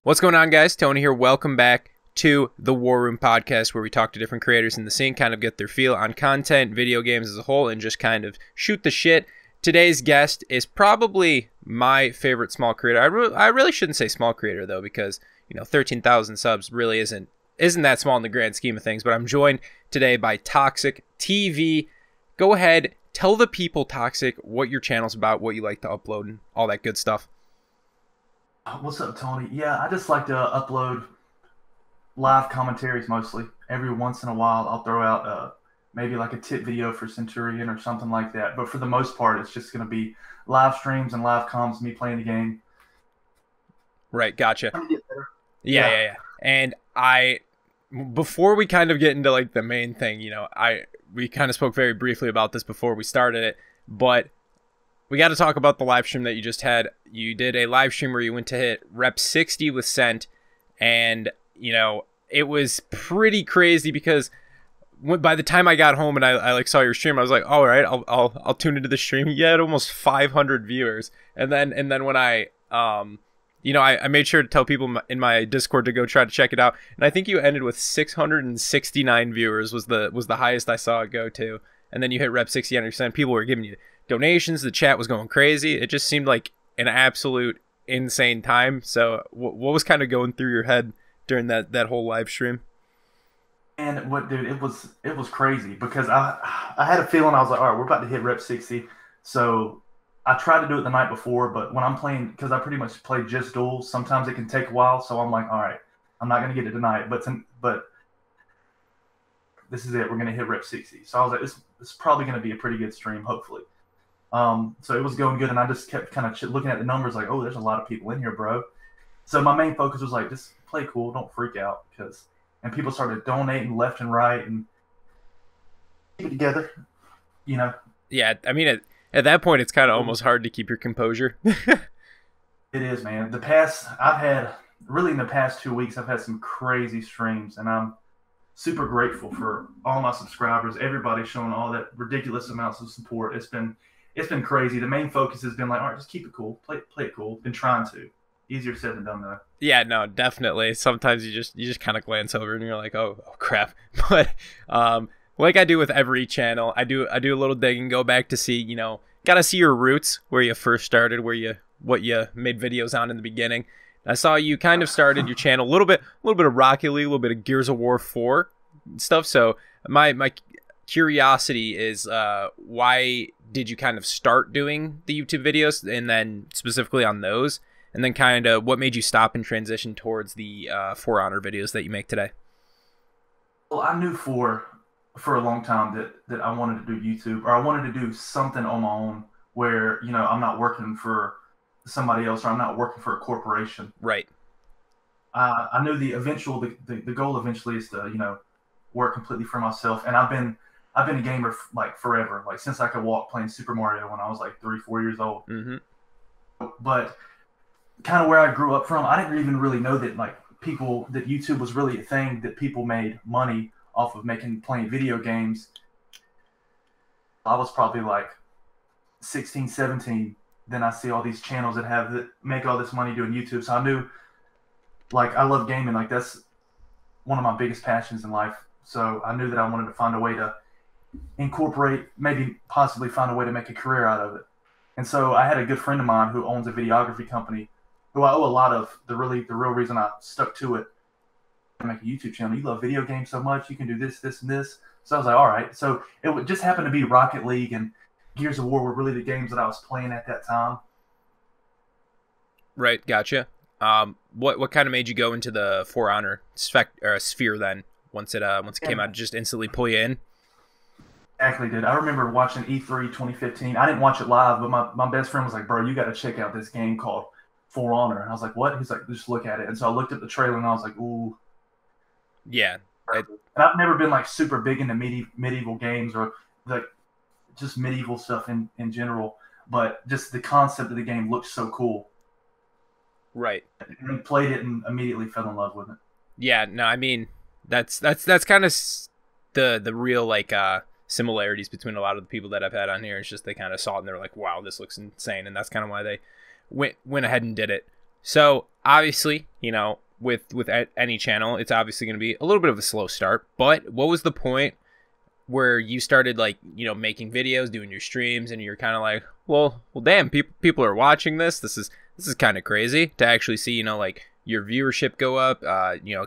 What's going on, guys? Tony here. Welcome back to the War Room podcast, where we talk to different creators in the scene, kind of get their feel on content, video games as a whole, and just kind of shoot the shit. Today's guest is probably my favorite small creator. I really shouldn't say small creator, though, because 13,000 subs really isn't that small in the grand scheme of things. But I'm joined today by Toxic TV. Go ahead, tell the people, Toxic, what your channel's about, what you like to upload, and all that good stuff. What's up, Tony? Yeah, I just like to upload live commentaries mostly. Every once in a while, I'll throw out maybe like a tip video for Centurion or something like that. But for the most part, it's just going to be live streams and live comms, me playing the game. Right, gotcha. Trying to get better. Yeah. And before we kind of get into like the main thing, we kind of spoke very briefly about this before we started it, but we got to talk about the live stream that you just had. You did a live stream where you went to hit rep 60 with Cent, and it was pretty crazy because by the time I got home and I like saw your stream, I was like, all right, I'll tune into the stream. You had almost 500 viewers, and then when I made sure to tell people in my Discord to go try to check it out, and I think you ended with 669 viewers was the highest I saw it go to, and then you hit rep 60 on your Cent. People were giving you donations. The chat was going crazy. It just seemed like an absolute insane time. So what was kind of going through your head during that whole live stream? And dude, it was crazy because I had a feeling. I was like, all right, we're about to hit rep 60. So I tried to do it the night before, but when I'm playing, because I pretty much play just duels, sometimes it can take a while. So I'm like, all right, I'm not going to get it tonight, but this is it. We're going to hit rep 60. So I was like, this is probably going to be a pretty good stream, hopefully. So it was going good, and I just kept kind of looking at the numbers like, oh, there's a lot of people in here, bro. So my main focus was like, just play cool, don't freak out, and people started donating left and right and keep it together, Yeah, I mean, at that point, it's kind of almost hard to keep your composure. It is, man. In the past 2 weeks, I've had some crazy streams, and I'm super grateful for all my subscribers, everybody showing all that ridiculous amounts of support. It's been crazy. The main focus has been like, all right, just keep it cool. Play it cool. Been trying to. Easier said than done, though. Yeah, no, definitely. Sometimes you just kind of glance over and you're like, oh crap. But like I do with every channel, I do a little digging, go back to see, gotta see your roots, where you first started, what you made videos on in the beginning. I saw you kind of started your channel a little bit of Rocket League, a little bit of Gears of War 4 stuff. So my curiosity is why did you kind of start doing the YouTube videos, and then specifically on those, and then kind of what made you stop and transition towards the For Honor videos that you make today? Well, I knew for a long time that I wanted to do YouTube, or I wanted to do something on my own where, I'm not working for somebody else, or I'm not working for a corporation. Right. I knew the goal eventually is to, work completely for myself. And I've been a gamer like forever, like since I could walk, playing Super Mario when I was like 3-4 years old. Mm-hmm. But kind of where I grew up from, I didn't even really know that that YouTube was really a thing, that people made money off of playing video games. I was probably like 16, 17. Then I see all these channels that make all this money doing YouTube. So I knew, I love gaming. Like, that's one of my biggest passions in life. So I knew that I wanted to find a way to incorporate, maybe possibly find a way to make a career out of it. And so I had a good friend of mine who owns a videography company, who I owe a lot of the real reason I stuck to it. I make a YouTube channel. You love video games so much, you can do this, this, and this. So I was like, all right. So it would just happen to be Rocket League and Gears of War were really the games that I was playing at that time. Right, gotcha. What kind of made you go into the For Honor sphere then? Once it came out, just instantly pull you in? Exactly, dude. I remember watching E3 2015. I didn't watch it live, but my best friend was like, bro, you got to check out this game called For Honor. And I was like, what? He's like, just look at it. And so I looked at the trailer and I was like, ooh. Yeah. And I've never been super big into medieval games, or just medieval stuff in general, but just the concept of the game looks so cool. Right. And I played it and immediately fell in love with it. Yeah, no, I mean, that's kind of the real similarities between a lot of the people that I've had on here. It's just they kind of saw it and they're like, wow, this looks insane, and that's kind of why they went ahead and did it. So obviously, with any channel, it's obviously going to be a little bit of a slow start. But what was the point where you started, like, making videos, doing your streams, and you're kind of like, well, damn, people are watching this. This is kind of crazy to actually see, like, your viewership go up.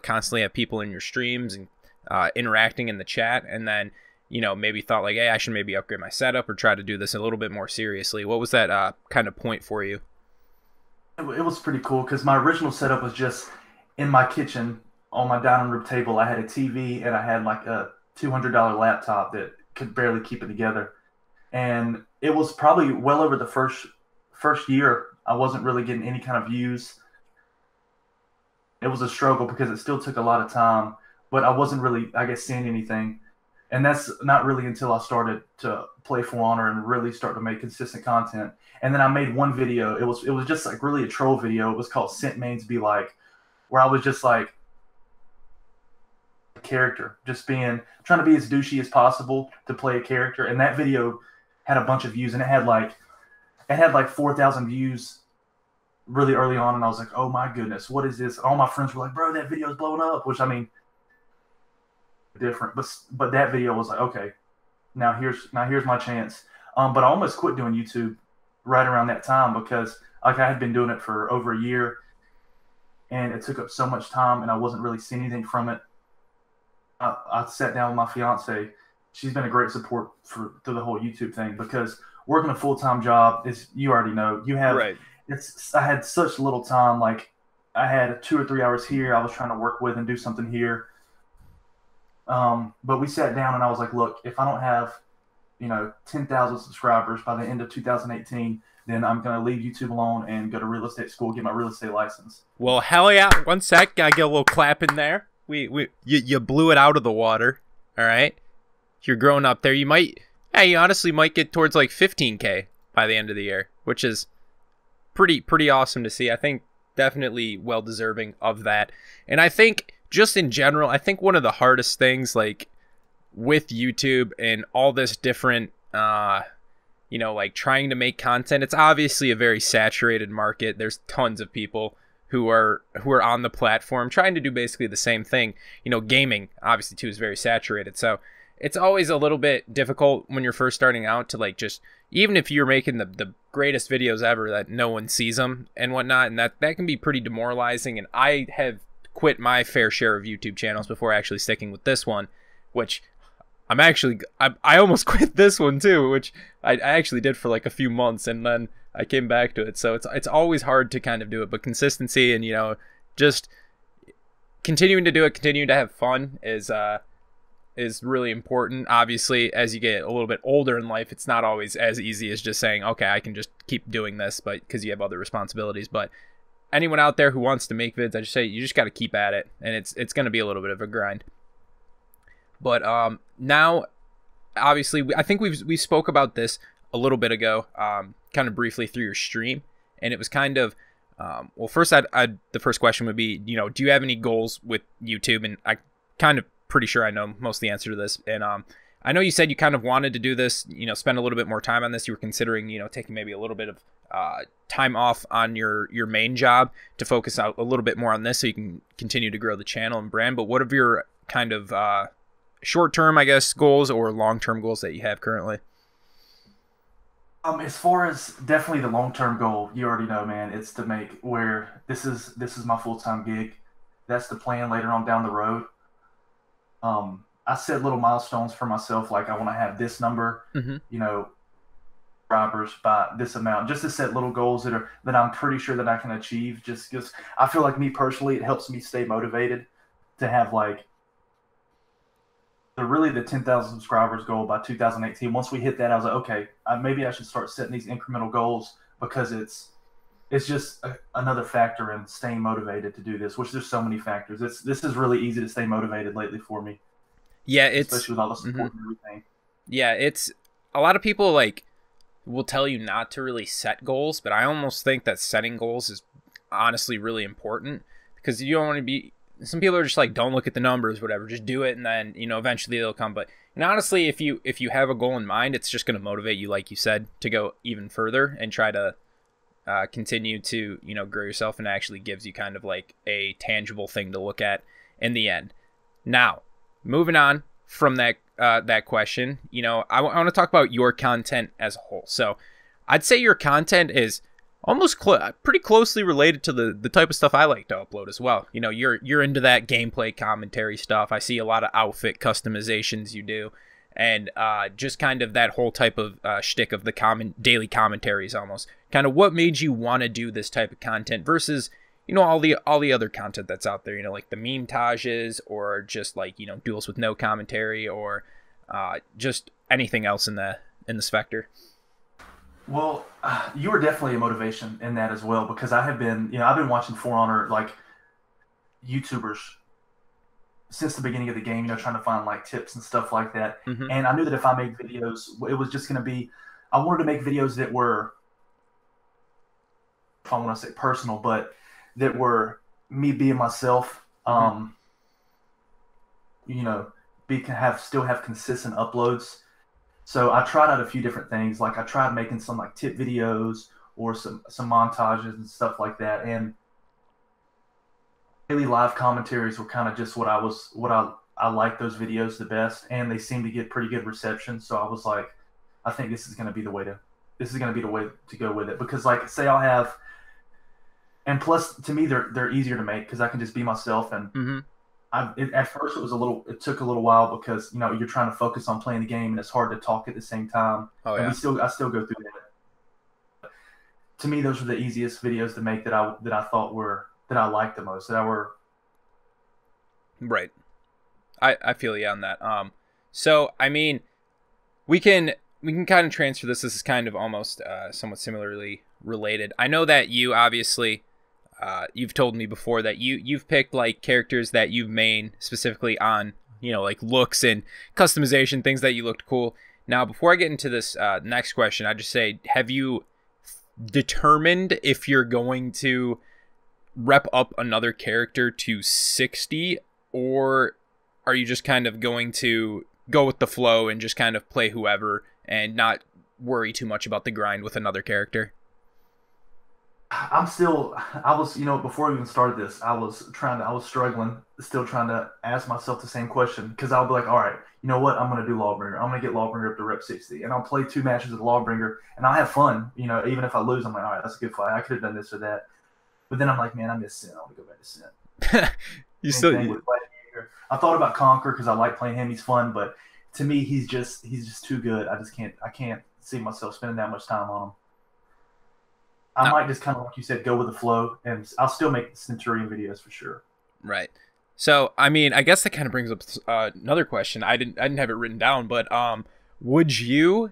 Constantly have people in your streams and interacting in the chat, and then maybe thought like, hey, I should maybe upgrade my setup or try to do this a little bit more seriously. What was that kind of point for you? It was pretty cool because my original setup was just in my kitchen on my dining room table. I had a TV and I had like a $200 laptop that could barely keep it together. And it was probably well over the first year. I wasn't really getting any kind of views. It was a struggle because it still took a lot of time, but I wasn't really, I guess, seeing anything. And that's not really until I started to play For Honor and really start to make consistent content. And then I made one video. It was just like really a troll video. It was called Sent Mains Be Like, where I was just like a character, just trying to be as douchey as possible to play a character. And that video had a bunch of views, and it had like 4,000 views really early on. And I was like, oh my goodness, what is this? All my friends were like, bro, that video's blowing up, which, I mean, different, but that video was like, okay, now here's my chance. But I almost quit doing YouTube right around that time because like I had been doing it for over a year and it took up so much time and I wasn't really seeing anything from it. I sat down with my fiance. She's been a great support through the whole YouTube thing because working a full-time job is, you already know, you have right. I had such little time. Like I had 2 or 3 hours here I was trying to work with and do something here. But we sat down and I was like, look, if I don't have, 10,000 subscribers by the end of 2018, then I'm going to leave YouTube alone and go to real estate school, get my real estate license. Well, hell yeah. One sec. Gotta get a little clap in there. You blew it out of the water. All right. You're growing up there. You honestly might get towards like 15K by the end of the year, which is pretty awesome to see. I think definitely well deserving of that. And I think, just in general, I think one of the hardest things, like, with YouTube and all this different, like, trying to make content, it's obviously a very saturated market. There's tons of people who are on the platform trying to do basically the same thing. Gaming, obviously, too, is very saturated. So it's always a little bit difficult when you're first starting out to, like, just, even if you're making the greatest videos ever, that no one sees them and whatnot, and that can be pretty demoralizing. And I have quit my fair share of YouTube channels before actually sticking with this one, which I almost quit this one too, which I actually did for like a few months and then I came back to it. So it's always hard to kind of do it, but consistency and just continuing to do it, continuing to have fun is really important. Obviously, as you get a little bit older in life, it's not always as easy as just saying, okay, I can just keep doing this, but because you have other responsibilities. But anyone out there who wants to make vids, I just say you just got to keep at it, and it's going to be a little bit of a grind. But now, obviously, I think we spoke about this a little bit ago, kind of briefly through your stream, and it was kind of well, first, the first question would be, do you have any goals with YouTube? And I kind of pretty sure I know most of the answer to this, and I know you said you kind of wanted to do this, spend a little bit more time on this. You were considering, taking maybe a little bit of time off on your main job to focus out a little bit more on this so you can continue to grow the channel and brand. But what are your kind of short-term, I guess, goals or long-term goals that you have currently? As far as definitely the long-term goal, you already know, man, it's to make where this is my full-time gig. That's the plan later on down the road. I set little milestones for myself, like I want to have this number, subscribers by this amount, just to set little goals that I'm pretty sure that I can achieve. Just because I feel like, me personally, it helps me stay motivated to have like the 10,000 subscribers goal by 2018. Once we hit that, I was like, okay, maybe I should start setting these incremental goals, because it's just another factor in staying motivated to do this, which there's so many factors. This is really easy to stay motivated lately for me. Yeah, especially with all the support and everything. Yeah, it's a lot of people like will tell you not to really set goals, but I almost think that setting goals is honestly really important, because you don't want to be. Some people are just like, don't look at the numbers, whatever, just do it, and then eventually they'll come. But honestly, if you have a goal in mind, it's just going to motivate you, like you said, to go even further and try to continue to, you know, grow yourself, and actually gives you kind of like a tangible thing to look at in the end. Now, moving on from that question, you know, I want to talk about your content as a whole. So I'd say your content is almost pretty closely related to the type of stuff I like to upload as well. You know, you're into that gameplay commentary stuff. I see a lot of outfit customizations you do, and just kind of that whole type of shtick of the daily commentaries almost. Kind of what made you want to do this type of content versus, you know, all the other content that's out there, you know, like the meme-tages, or just like, you know, duels with no commentary, or just anything else in the specter. Well, you were definitely a motivation in that as well, because I have been, you know, I've been watching For Honor, like, YouTubers since the beginning of the game, you know, trying to find like tips and stuff like that. Mm-hmm. And I knew that if I made videos, it was just going to be, I wanted to make videos that were, if I want to say personal, but that were me being myself, you know, still have consistent uploads. So I tried out a few different things. Like I tried making some like tip videos or some montages and stuff like that. And daily live commentaries were kind of just what I liked those videos the best, and they seemed to get pretty good reception. So I was like, I think this is going to be the way to go with it, because like say I'll have, and plus to me they're easier to make because I can just be myself. And at first it took a little while because, you know, you're trying to focus on playing the game and it's hard to talk at the same time. Oh yeah. And I still go through that. To me, those were the easiest videos to make that I thought were, that I liked the most, that I were. Right. I feel you on that. So I mean, we can kind of transfer this. This is kind of almost somewhat similarly related. I know that you obviously, you've told me before that you've picked like characters that you've made specifically on, you know, like looks and customization, things that you looked cool. Now, before I get into this next question, I just say, have you determined if you're going to rep up another character to 60, or are you just kind of going to go with the flow and just kind of play whoever and not worry too much about the grind with another character? I was, you know, before we even started this, I was struggling, still trying to ask myself the same question, because I'll be like, all right, you know what, I'm going to do Lawbringer. I'm going to get Lawbringer up to rep 60, and I'll play 2 matches with Lawbringer, and I'll have fun. You know, even if I lose, I'm like, all right, that's a good fight. I could have done this or that. But then I'm like, man, I miss Sin. I want to go back to Sin. I thought about Conquer because I like playing him. He's fun, but to me, he's just too good. I can't see myself spending that much time on him. I might just kind of, like you said, go with the flow, and I'll still make Centurion videos for sure. Right. So, I mean, I guess that kind of brings up another question. I didn't have it written down, but would you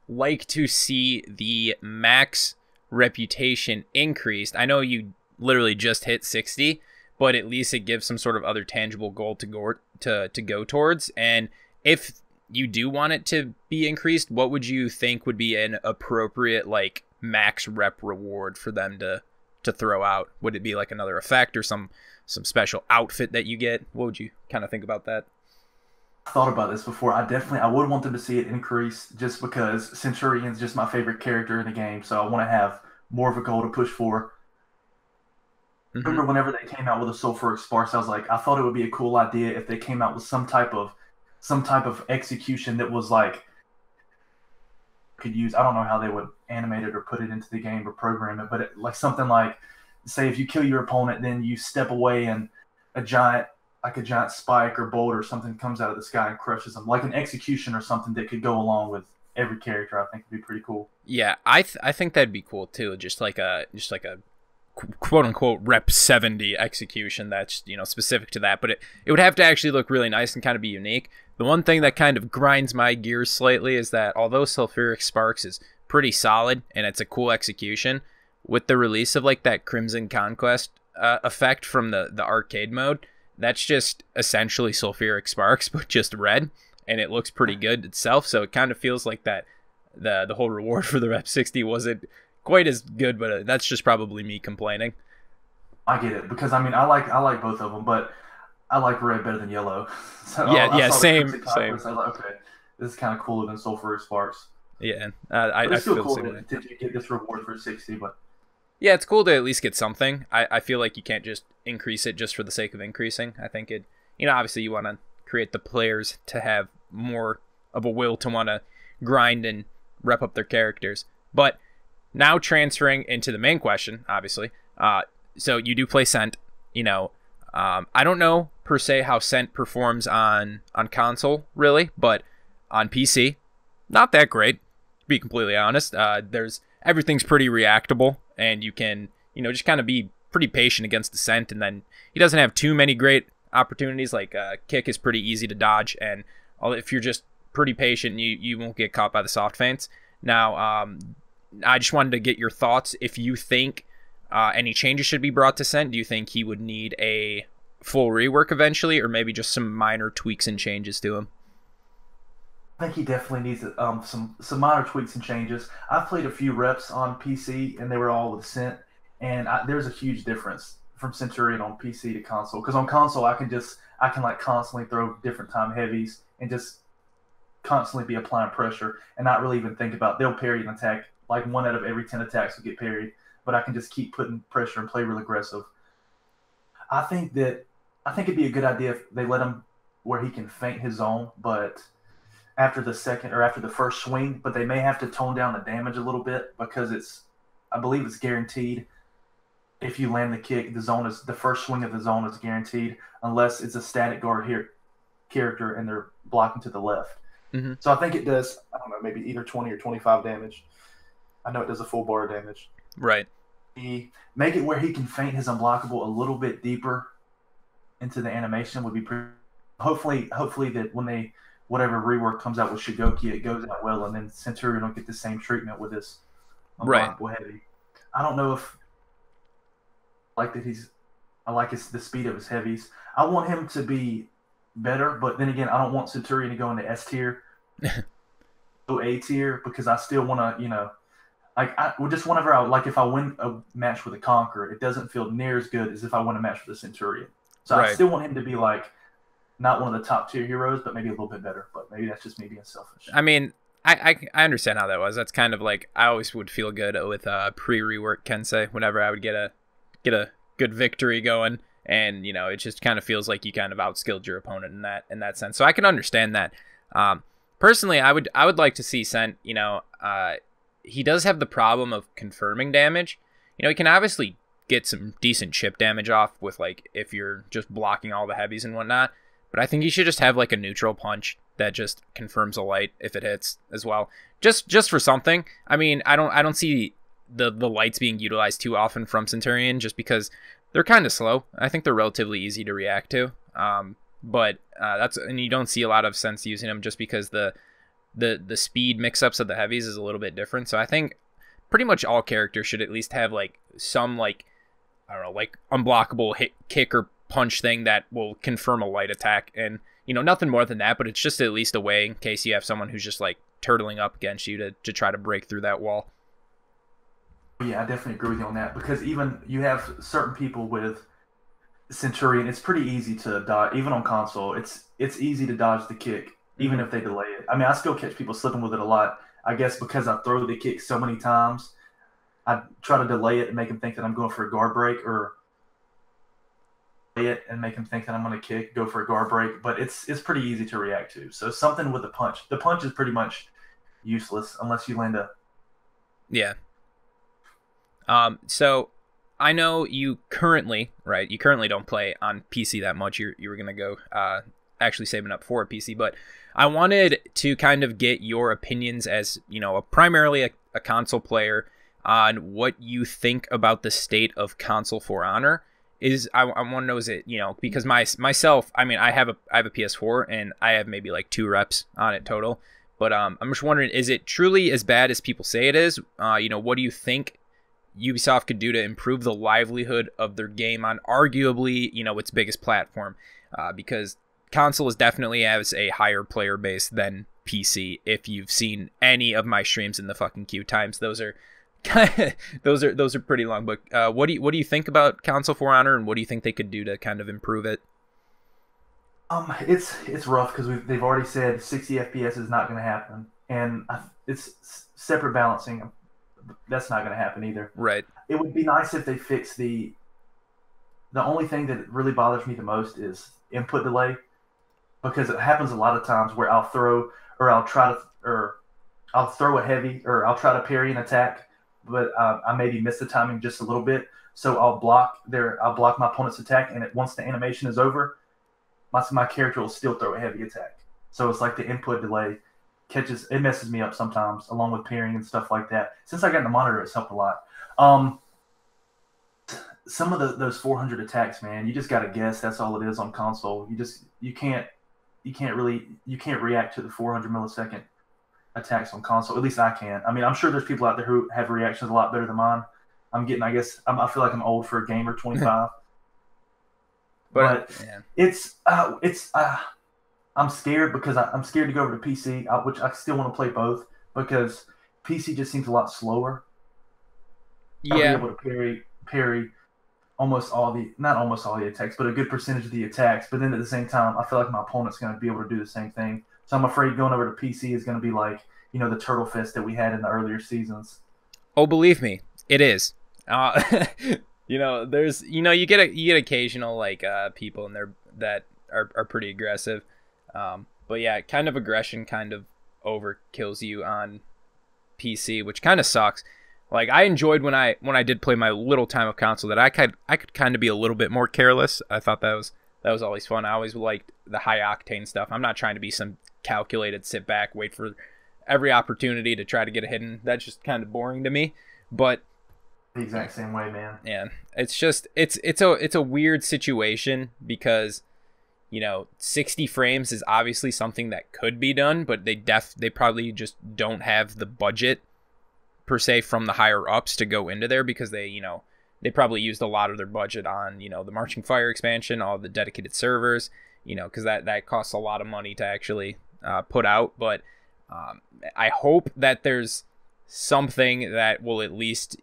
like to see the max reputation increased? I know you literally just hit 60, but at least it gives some sort of other tangible goal to go towards. And if you do want it to be increased, what would you think would be an appropriate like max rep reward for them to throw out? Would it be like another effect or some special outfit that you get? What would you kind of think about that? I thought about this before. I would want them to see it increase, just because Centurion's just my favorite character in the game, so I want to have more of a goal to push for. Remember whenever they came out with a sulfuric sparks, I was like, I thought it would be a cool idea if they came out with some type of execution that was like, could use, I don't know how they would animate it or put it into the game or program it, but like something like, say if you kill your opponent, then you step away and a giant spike or bolt or something comes out of the sky and crushes them, like an execution or something that could go along with every character. I think would be pretty cool. Yeah, I think that'd be cool too. Just like a quote unquote rep 70 execution that's, you know, specific to that, but it would have to actually look really nice and kind of be unique. The one thing that kind of grinds my gears slightly is that although sulfuric sparks is pretty solid and it's a cool execution, with the release of like that Crimson Conquest effect from the arcade mode, that's just essentially sulfuric sparks but just red, and it looks pretty good itself. So it kind of feels like that the whole reward for the rep 60 wasn't quite as good, but that's just probably me complaining. I get it, because I mean I like both of them, but I like red better than yellow. So same. I was like, okay, this is kind of cooler than sulfuric sparks. Yeah, It's still cool the same way. that you get this reward for 60, but Yeah, it's cool to at least get something. I feel like you can't just increase it just for the sake of increasing. I think it, obviously you want to create the players to have more of a will to want to grind and rep up their characters. But now transferring into the main question, obviously. So you do play Cent, I don't know per se how Cent performs on console really, but on PC, not that great, to be completely honest. Everything's pretty reactable, and you can, just kind of be pretty patient against the Cent, and then he doesn't have too many great opportunities. Like kick is pretty easy to dodge, and if you're just pretty patient, you won't get caught by the soft feints. Now, I just wanted to get your thoughts if you think any changes should be brought to Cent. Do you think he would need a full rework eventually, or maybe just some minor tweaks and changes to him? I think he definitely needs some minor tweaks and changes. I've played a few reps on PC, and they were all with Cent, and there's a huge difference from Centurion on PC to console. Because on console, I can like constantly throw different time heavies and just constantly be applying pressure and not really even think about they'll parry an attack. Like 1 out of every 10 attacks will get parried, but I can just keep putting pressure and play real aggressive. I think it'd be a good idea if they let him where he can feint his zone, but after the first swing, but they may have to tone down the damage a little bit because I believe it's guaranteed. If you land the kick, the first swing of the zone is guaranteed unless it's a static guard here character and they're blocking to the left. Mm-hmm. So I think it does, I don't know, maybe either 20 or 25 damage. I know it does a full bar damage. Right. Make it where he can feint his unblockable a little bit deeper into the animation would be pretty. Hopefully that when whatever rework comes out with Shigoki, it goes out well, and then Centurion will get the same treatment with his unblockable heavy. I don't know if I like the speed of his heavies. I want him to be better, but then again, I don't want Centurion to go into S tier, go A tier, because I still want to, just whenever if I win a match with a Conqueror, it doesn't feel near as good as if I win a match with a Centurion. So I still want him to be not one of the top tier heroes, but maybe a little bit better. But maybe that's just me being selfish. I mean, I understand how that was. That's kind of like I always would feel good with pre-rework Kensei whenever I would get a good victory going, and it just kind of feels like you kind of outskilled your opponent in that sense. So I can understand that. Personally, I would like to see Cent. He does have the problem of confirming damage. He can obviously get some decent chip damage off with if you're just blocking all the heavies and whatnot. But I think he should just have a neutral punch that just confirms a light if it hits as well. Just for something. I mean, I don't see the lights being utilized too often from Centurion just because they're kind of slow. I think they're relatively easy to react to. But and you don't see a lot of sense using them just because the speed mix-ups of the heavies is a little bit different. So I think pretty much all characters should at least have some I don't know, unblockable hit, kick, or punch thing that will confirm a light attack, and nothing more than that, but it's just at least a way in case you have someone who's just turtling up against you to try to break through that wall. Yeah, I definitely agree with you on that, because even you have certain people with Centurion, it's pretty easy to dodge. Even on console, it's easy to dodge the kick, even if they delay it. I mean, I still catch people slipping with it a lot. I guess because I throw the kick so many times, I try to delay it and make them think that I'm going for a guard break, or it and make them think that I'm going to go for a guard break. But it's pretty easy to react to. So something with the punch. The punch is pretty much useless unless you land a. Yeah. So I know you currently don't play on PC that much. You were gonna go actually saving up for a PC, but I wanted to kind of get your opinions as primarily a console player on what you think about the state of console For Honor. I want to know, is it because myself, I mean, I have a PS4 and I have maybe 2 reps on it total, but I'm just wondering, is it truly as bad as people say it is? What do you think Ubisoft could do to improve the livelihood of their game on arguably its biggest platform? Because console is definitely has a higher player base than PC. If you've seen any of my streams in the fucking queue times, those are those are pretty long. But what do you think about console For Honor, and what do you think they could do to kind of improve it? It's rough because they've already said 60 FPS is not going to happen, and it's separate balancing. that's not going to happen either. Right. It would be nice if they fix the only thing that really bothers me the most is input delay, because it happens a lot of times where I'll throw or I'll try to or I'll throw a heavy or I'll try to parry an attack, but I maybe miss the timing just a little bit. So I'll block my opponent's attack, and once the animation is over, my character will still throw a heavy attack. So it's like the input delay messes me up sometimes, along with parrying and stuff like that. Since I got the monitor, it's helped a lot. Some of those 400 attacks, man, you just got to guess. That's all it is on console. You can't react to the 400 millisecond attacks on console. At least I can. I mean, I'm sure there's people out there who have reactions a lot better than mine. I feel like I'm old for a gamer, 25. But yeah. I'm scared because I'm scared to go over to PC, which I still want to play both, because PC just seems a lot slower. Yeah. I'll be able to parry not almost all the attacks, but a good percentage of the attacks. But then at the same time, I feel like my opponent's going to be able to do the same thing. So I'm afraid going over to PC is going to be like, the Turtle Fest that we had in the earlier seasons. Oh, believe me, it is. There's, you get occasional like people in there that are pretty aggressive. But yeah, kind of aggression kind of overkills you on PC, which kind of sucks. Like, I enjoyed when I did play my little time of console that I could kind of be a little bit more careless. I thought that was always fun. I always liked the high octane stuff. I'm not trying to be some calculated sit back, wait for every opportunity to try to get a hidden. That's just kind of boring to me. But the exact same way, man. Yeah, it's just it's a weird situation because 60 frames is obviously something that could be done, but they probably just don't have the budget per se from the higher ups to go into there, because they probably used a lot of their budget on the Marching Fire expansion, all the dedicated servers, because that costs a lot of money to actually put out. But I hope that there's something that will at least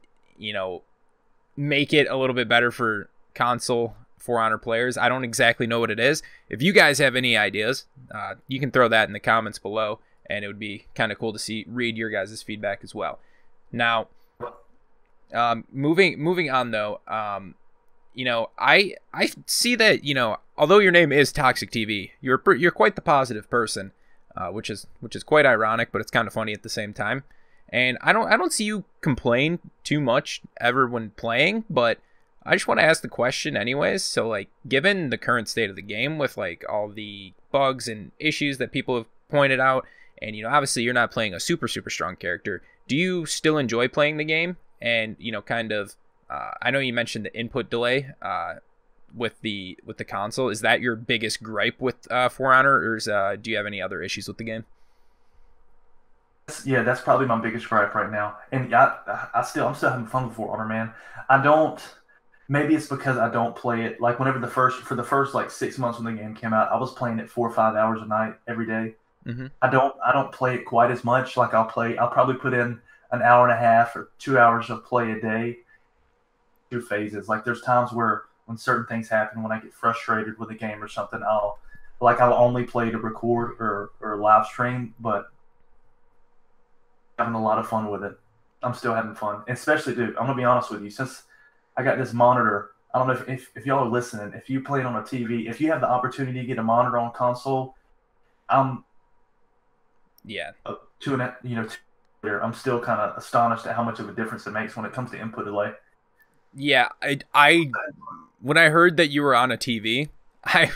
make it a little bit better for console For Honor players. I don't exactly know what it is. If you guys have any ideas, you can throw that in the comments below, and it would be kind of cool to read your guys' feedback as well. Now, moving on though, I see that although your name is Toxic TV, you're quite the positive person, which is quite ironic, but it's kind of funny at the same time. And I don't see you complain too much ever when playing, but I just want to ask the question anyways. So, like, given the current state of the game with like all the bugs and issues that people have pointed out, and obviously you're not playing a super strong character, do you still enjoy playing the game? And kind of I know you mentioned the input delay with the console. Is that your biggest gripe with For Honor, or do you have any other issues with the game? Yeah, that's probably my biggest gripe right now. And I'm still having fun with For Honor, man. Maybe it's because I don't play it like for the first like 6 months when the game came out, I was playing it 4 or 5 hours a night every day. Mm-hmm. I don't play it quite as much. Like I'll probably put in an hour and a half or 2 hours of play a day. 2 phases. Like there's times when certain things happen, when I get frustrated with a game or something, I'll only play to record or live stream, but having a lot of fun with it. I'm still having fun. Especially, dude, I'm gonna be honest with you, since I got this monitor. I don't know if y'all are listening. If you play it on a TV, if you have the opportunity to get a monitor on console, I'm I'm still kind of astonished at how much of a difference it makes when it comes to input delay. Yeah, I when I heard that you were on a TV, I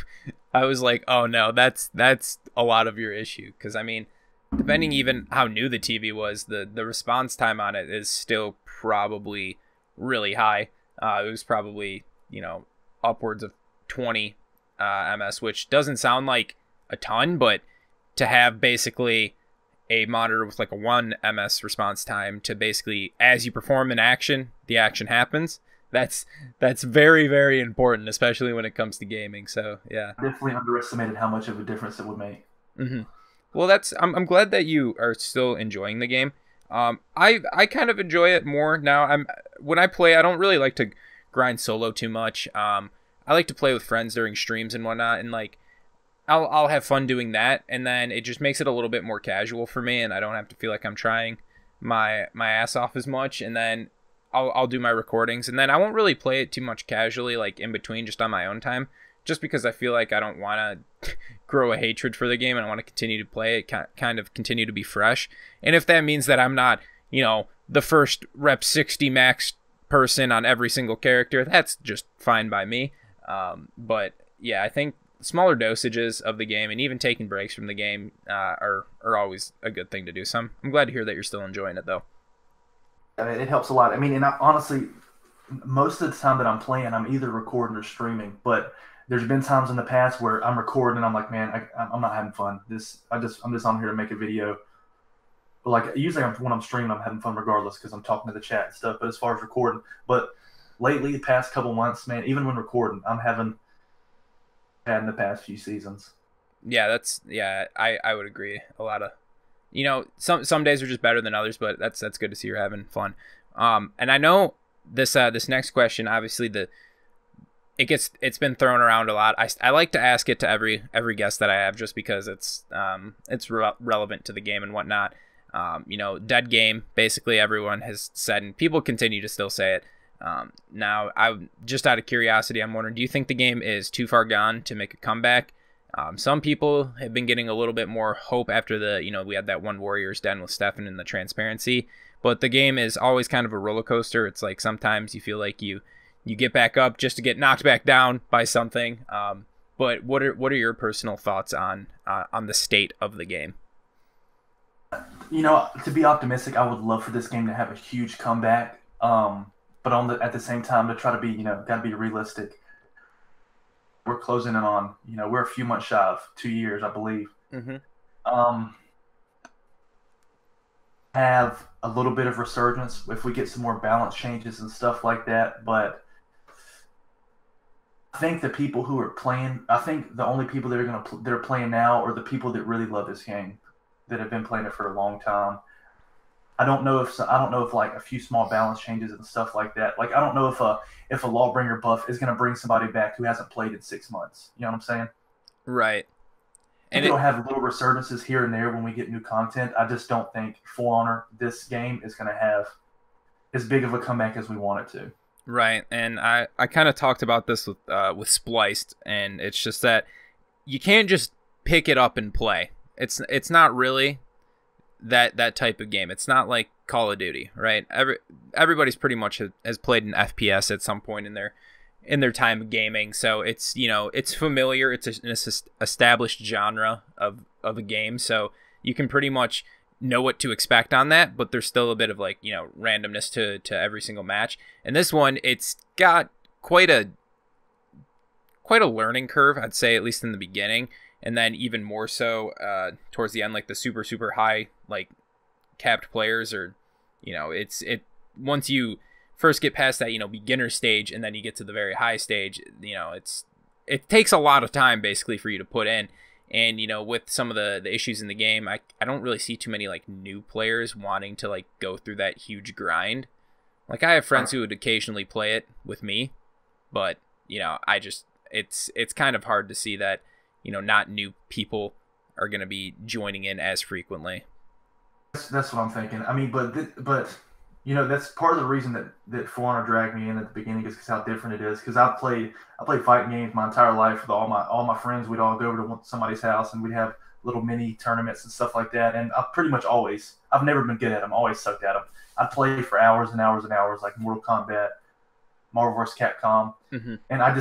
was like, oh no, that's a lot of your issue, because I mean, depending even how new the TV was, the response time on it is still probably really high. It was probably upwards of 20 ms, which doesn't sound like a ton, but to have basically a monitor with like a 1 ms response time to basically, as you perform an action, the action happens. That's very, very important, especially when it comes to gaming. So yeah, definitely underestimated how much of a difference it would make. Mm-hmm. Well, I'm glad that you are still enjoying the game. I kind of enjoy it more now. When I play, I don't really like to grind solo too much. I like to play with friends during streams and whatnot, and like I'll have fun doing that, and then it just makes it a little bit more casual for me, and I don't have to feel like I'm trying my ass off as much, and then I'll do my recordings, and then I won't really play it too much casually, like in between, just on my own time, just because I feel like I don't want to grow a hatred for the game, and I want to continue to play it, kind of continue to be fresh. And if that means that I'm not, the first rep 60 max person on every single character, that's just fine by me. But yeah, I think smaller dosages of the game and even taking breaks from the game are always a good thing to do. So I'm glad to hear that you're still enjoying it, though. It helps a lot. I mean, and honestly, most of the time that I'm playing, I'm either recording or streaming. But there's been times in the past where I'm recording and I'm like, man, I'm not having fun. I'm just on here to make a video. But like usually when I'm streaming, I'm having fun regardless because I'm talking to the chat and stuff. But as far as recording, but lately, the past couple months, man, even when recording, I'm having had in the past few seasons. Yeah, I would agree. A lot of, some days are just better than others, but that's good to see you're having fun. And I know this next question, obviously it's been thrown around a lot. I like to ask it to every guest that I have, just because it's relevant to the game and whatnot. Dead game, basically everyone has said, and people continue to still say it. Now, I'm just out of curiosity, I'm wondering, do you think the game is too far gone to make a comeback? Some people have been getting a little bit more hope after we had that one Warriors Den with Stefan and the transparency, but the game is always kind of a roller coaster. It's like sometimes you feel like you get back up just to get knocked back down by something. But what are your personal thoughts on the state of the game? To be optimistic, I would love for this game to have a huge comeback. But at the same time, to try to be, got to be realistic. We're closing in on, we're a few months shy of 2 years, I believe. Mm-hmm. Have a little bit of resurgence if we get some more balance changes and stuff like that. But I think the people who are playing, I think the only people that are playing now are the people that really love this game, that have been playing it for a long time. I don't know if like a few small balance changes and stuff like that. Like I don't know if a Lawbringer buff is going to bring somebody back who hasn't played in 6 months. You know what I'm saying? Right. And it'll have little resurgences here and there when we get new content. I just don't think For Honor, this game, is going to have as big of a comeback as we want it to. Right. And I kind of talked about this with Spliced, and it's just that you can't just pick it up and play. It's not really that type of game. It's not like Call of Duty, right? Everybody's pretty much has played an FPS at some point in their time of gaming, so it's it's familiar. It's an established genre of a game, so you can pretty much know what to expect on that. But there's still a bit of like randomness to every single match. And this one, it's got quite a learning curve, I'd say, at least in the beginning. And then even more so towards the end, like the super, super high, like capped players, or, once you first get past that, beginner stage, and then you get to the very high stage, it takes a lot of time basically for you to put in. And, with some of the issues in the game, I don't really see too many like new players wanting to like go through that huge grind. Like I have friends who would occasionally play it with me, but, it's kind of hard to see that, not new people are going to be joining in as frequently. That's what I'm thinking. I mean, but that's part of the reason that For Honor dragged me in at the beginning, is because how different it is. Because I played fighting games my entire life with all my friends. We'd all go over to somebody's house and we'd have little mini tournaments and stuff like that. And I've never been good at them. Always sucked at them. I'd play for hours and hours and hours, like Mortal Kombat, Marvel vs. Capcom, and I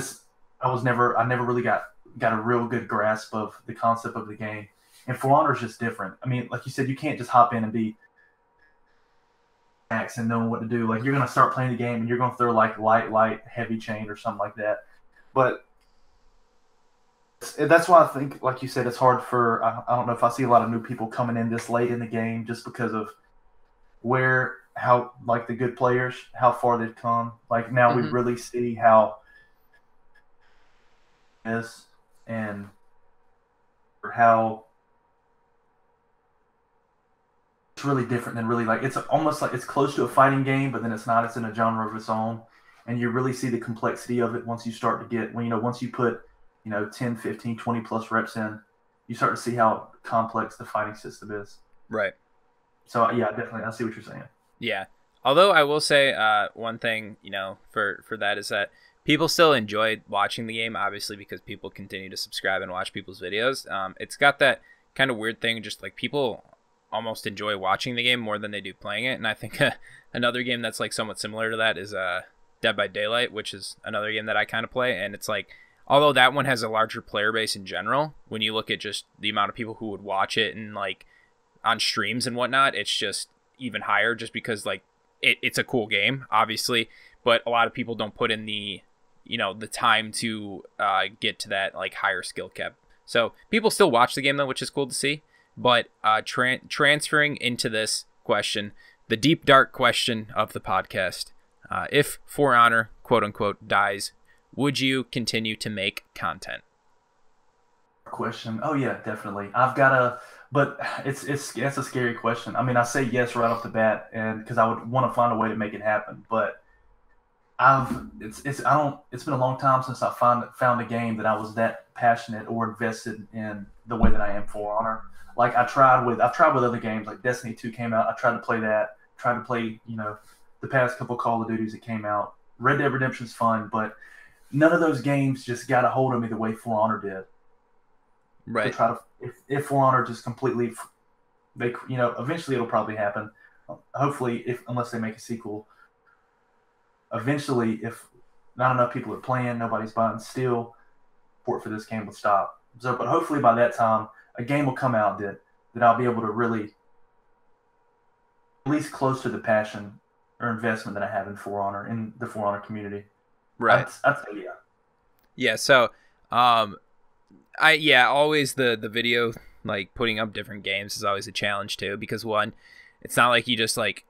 never really got a real good grasp of the concept of the game. And For Honor is just different. I mean, like you said, you can't just hop in and be max and knowing what to do. Like, you're going to start playing the game and you're going to throw like light, heavy chain or something like that. But that's why I think, like you said, it's hard for, I don't know if I see a lot of new people coming in this late in the game, just because of how like the good players, how far they've come. Like now we really see how it is, and how it's really different than really, like, it's almost like it's close to a fighting game, but then it's not. It's in a genre of its own, and you really see the complexity of it once you start to get, once you put 10, 15, 20 plus reps in, you start to see how complex the fighting system is. Right. So yeah, definitely, I see what you're saying. Yeah. Although I will say one thing, for that is that people still enjoy watching the game, obviously, because people continue to subscribe and watch people's videos. It's got that kind of weird thing, just like people almost enjoy watching the game more than they do playing it. And I think another game that's like somewhat similar to that is Dead by Daylight, which is another game that I kind of play. And it's like, although that one has a larger player base in general, when you look at just the amount of people who would watch it and like on streams and whatnot, it's just even higher just because like it's a cool game, obviously, but a lot of people don't put in the time to get to that like higher skill cap. So people still watch the game though, which is cool to see. But transferring into this question, the deep dark question of the podcast, if For Honor quote unquote dies, would you continue to make content? Question. Oh yeah, definitely. But it's that's a scary question. I mean, I say yes right off the bat, and because I would want to find a way to make it happen. But it's been a long time since I found a game that I was that passionate or invested in the way that I am For Honor. Like I've tried with other games, like Destiny 2 came out. I tried to play that. Tried to play the past couple Call of Duties that came out. Red Dead Redemption's fun, but none of those games just got a hold of me the way For Honor did. To Right. try to, if For Honor just completely, eventually it'll probably happen. Hopefully, if unless they make a sequel, eventually, if not enough people are playing, nobody's buying, still, support for this game will stop. So, but hopefully by that time, a game will come out that I'll be able to really, at least close to the passion or investment that I have in For Honor, in the For Honor community. Right. I'd say yeah. Yeah. So, always the video, like putting up different games is always a challenge too, because one, it's not like you just like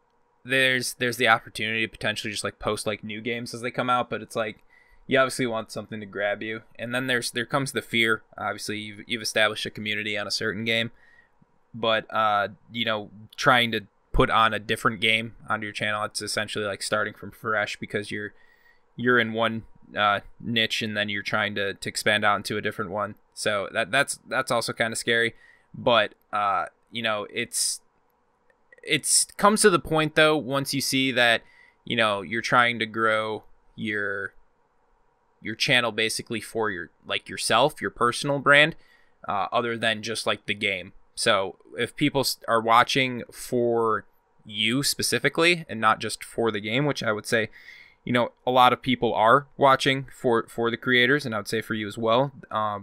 there's the opportunity to potentially just like post like new games as they come out, but it's like you obviously want something to grab you, and then there comes the fear. Obviously, you've established a community on a certain game, but trying to put on a different game onto your channel, it's essentially like starting from fresh because you're in one niche and then you're trying to expand out into a different one. So that's also kind of scary, but it's comes to the point though, once you see that you're trying to grow your channel basically for yourself, your personal brand, other than just like the game. So if people are watching for you specifically and not just for the game, which I would say a lot of people are watching for the creators, and I would say for you as well.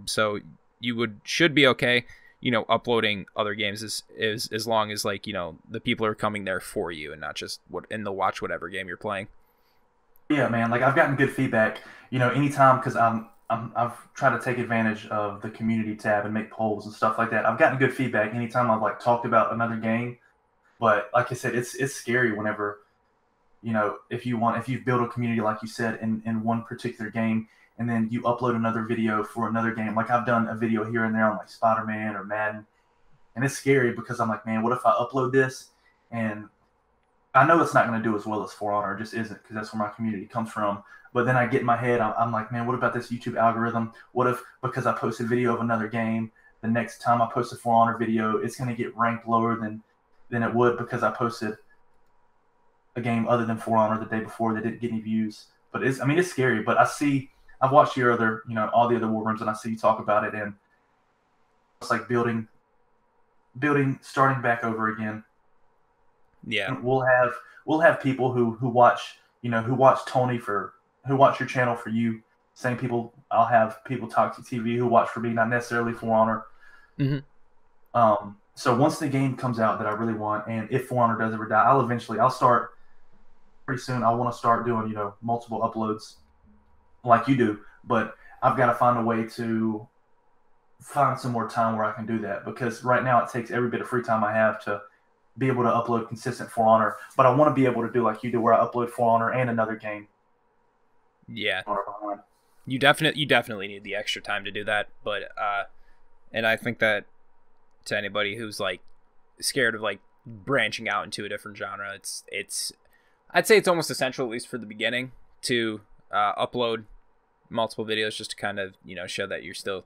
So you should be okay, uploading other games as long as like, the people are coming there for you and not just and they'll watch whatever game you're playing. Yeah, man. Like I've gotten good feedback, anytime because I've tried to take advantage of the community tab and make polls and stuff like that. I've gotten good feedback anytime I've like talked about another game. But like I said, it's scary whenever, if you build a community, like you said, in one particular game, and then you upload another video for another game. Like I've done a video here and there on like Spider-Man or Madden, and it's scary because I'm like, man, what if I upload this and I know it's not going to do as well as For Honor, it just isn't, because that's where my community comes from. But then I get in my head, I'm like, man, what about this YouTube algorithm? What if, because I post a video of another game, the next time I post a For Honor video, it's going to get ranked lower than it would because I posted a game other than For Honor the day before that didn't get any views. But it's scary. But I've watched your other, all the other war rooms, and I see you talk about it, and it's like building, starting back over again. Yeah. And we'll have people who watch, who watch who watch your channel for you. Same people, I'll have people talk to TV who watch for me, not necessarily For Honor. Mm-hmm. So once the game comes out that I really want, and if For Honor does ever die, I'll start pretty soon. I want to start doing, multiple uploads like you do, but I've got to find a way to find some more time where I can do that, because right now it takes every bit of free time I have to be able to upload consistent For Honor, but I want to be able to do like you do, where I upload For Honor and another game. Yeah. You definitely need the extra time to do that, but and I think that to anybody who's like scared of like branching out into a different genre, it's I'd say it's almost essential, at least for the beginning, to upload multiple videos just to kind of show that you're still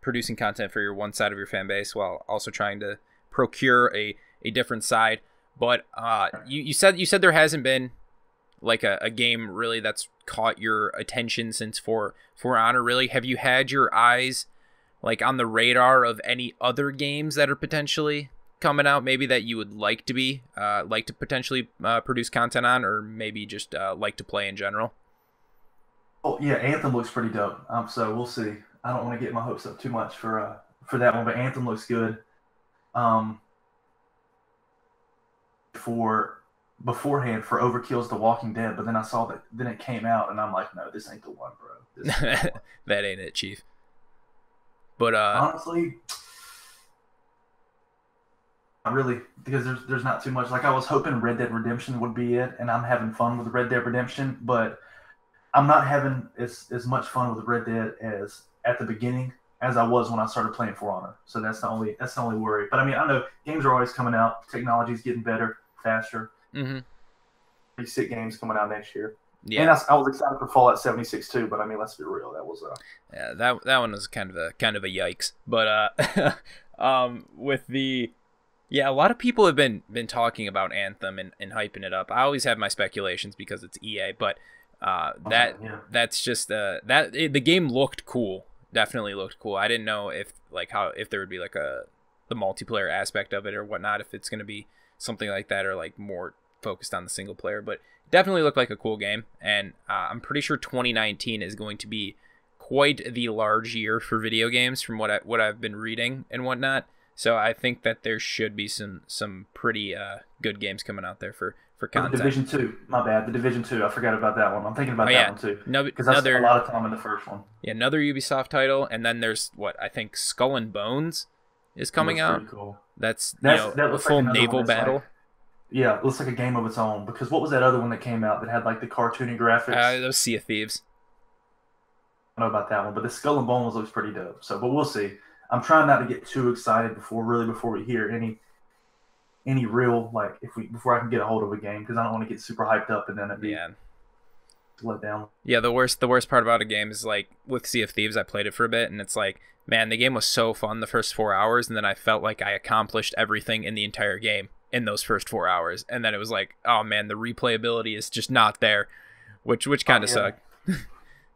producing content for your one side of your fan base while also trying to procure a different side. But you said there hasn't been like a game really that's caught your attention since For Honor. Really, have you had your eyes like on the radar of any other games that are potentially coming out, maybe that you would like to be like to potentially produce content on, or maybe just like to play in general? Oh yeah, Anthem looks pretty dope. So we'll see. I don't want to get my hopes up too much for that one, but Anthem looks good. Um, for beforehand for Overkill's The Walking Dead, but then I saw that then it came out, and I'm like, no, this ain't the one, bro. This ain't the one. That ain't it, Chief. But Honestly, I really because there's not too much. Like I was hoping Red Dead Redemption would be it, and I'm having fun with Red Dead Redemption, but I'm not having as much fun with Red Dead as at the beginning as I was when I started playing For Honor. So that's the only worry. But I mean, I know games are always coming out. Technology's getting better, faster. mm-hmm. Pretty sick games coming out next year. Yeah, And I was excited for Fallout 76 too. But I mean, let's be real. That was yeah, that one was kind of a yikes. But with the yeah, a lot of people have been talking about Anthem and hyping it up. I always have my speculations because it's EA, but that's just the game looked cool. Definitely looked cool. I didn't know if there would be like the multiplayer aspect of it or whatnot, if it's going to be something like that or like more focused on the single player, but definitely looked like a cool game. And I'm pretty sure 2019 is going to be quite the large year for video games from what I've been reading and whatnot. So I think that there should be some pretty good games coming out there for content. the Division 2. My bad. The Division 2. I forgot about that one. I'm thinking about that one too. Because I spent a lot of time in the first one. Yeah, another Ubisoft title, and then there's I think Skull and Bones is coming out. Pretty cool. That's that a looks full like naval battle. Like, yeah, it looks like a game of its own. Because what was that other one that came out that had like the cartoony graphics? Those Sea of Thieves. I don't know about that one, but the Skull and Bones looks pretty dope. So, but we'll see. I'm trying not to get too excited before we hear any real before I can get a hold of a game, because I don't want to get super hyped up and then it be let down. Yeah, the worst part about a game is like with Sea of Thieves, I played it for a bit and it's like, man, the game was so fun the first 4 hours, and then I felt like I accomplished everything in the entire game in those first 4 hours, and then it was like, oh man, the replayability is just not there, which kind of sucked.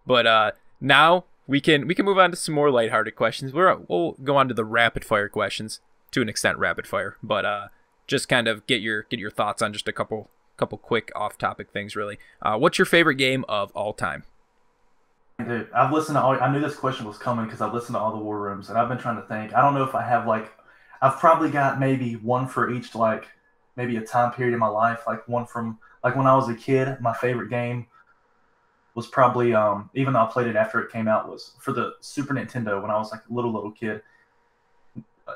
But now we can move on to some more lighthearted questions. We'll go on to the rapid fire questions, to an extent rapid fire, but just kind of get your thoughts on just a couple quick off topic things really. What's your favorite game of all time? Dude, I've listened to I knew this question was coming because I've listened to all the war rooms, and I've been trying to think. I don't know if I have I've probably got maybe one for each maybe a time period in my life, like one from when I was a kid. My favorite game was probably even though I played it after it came out, was for the Super Nintendo when I was like a little kid.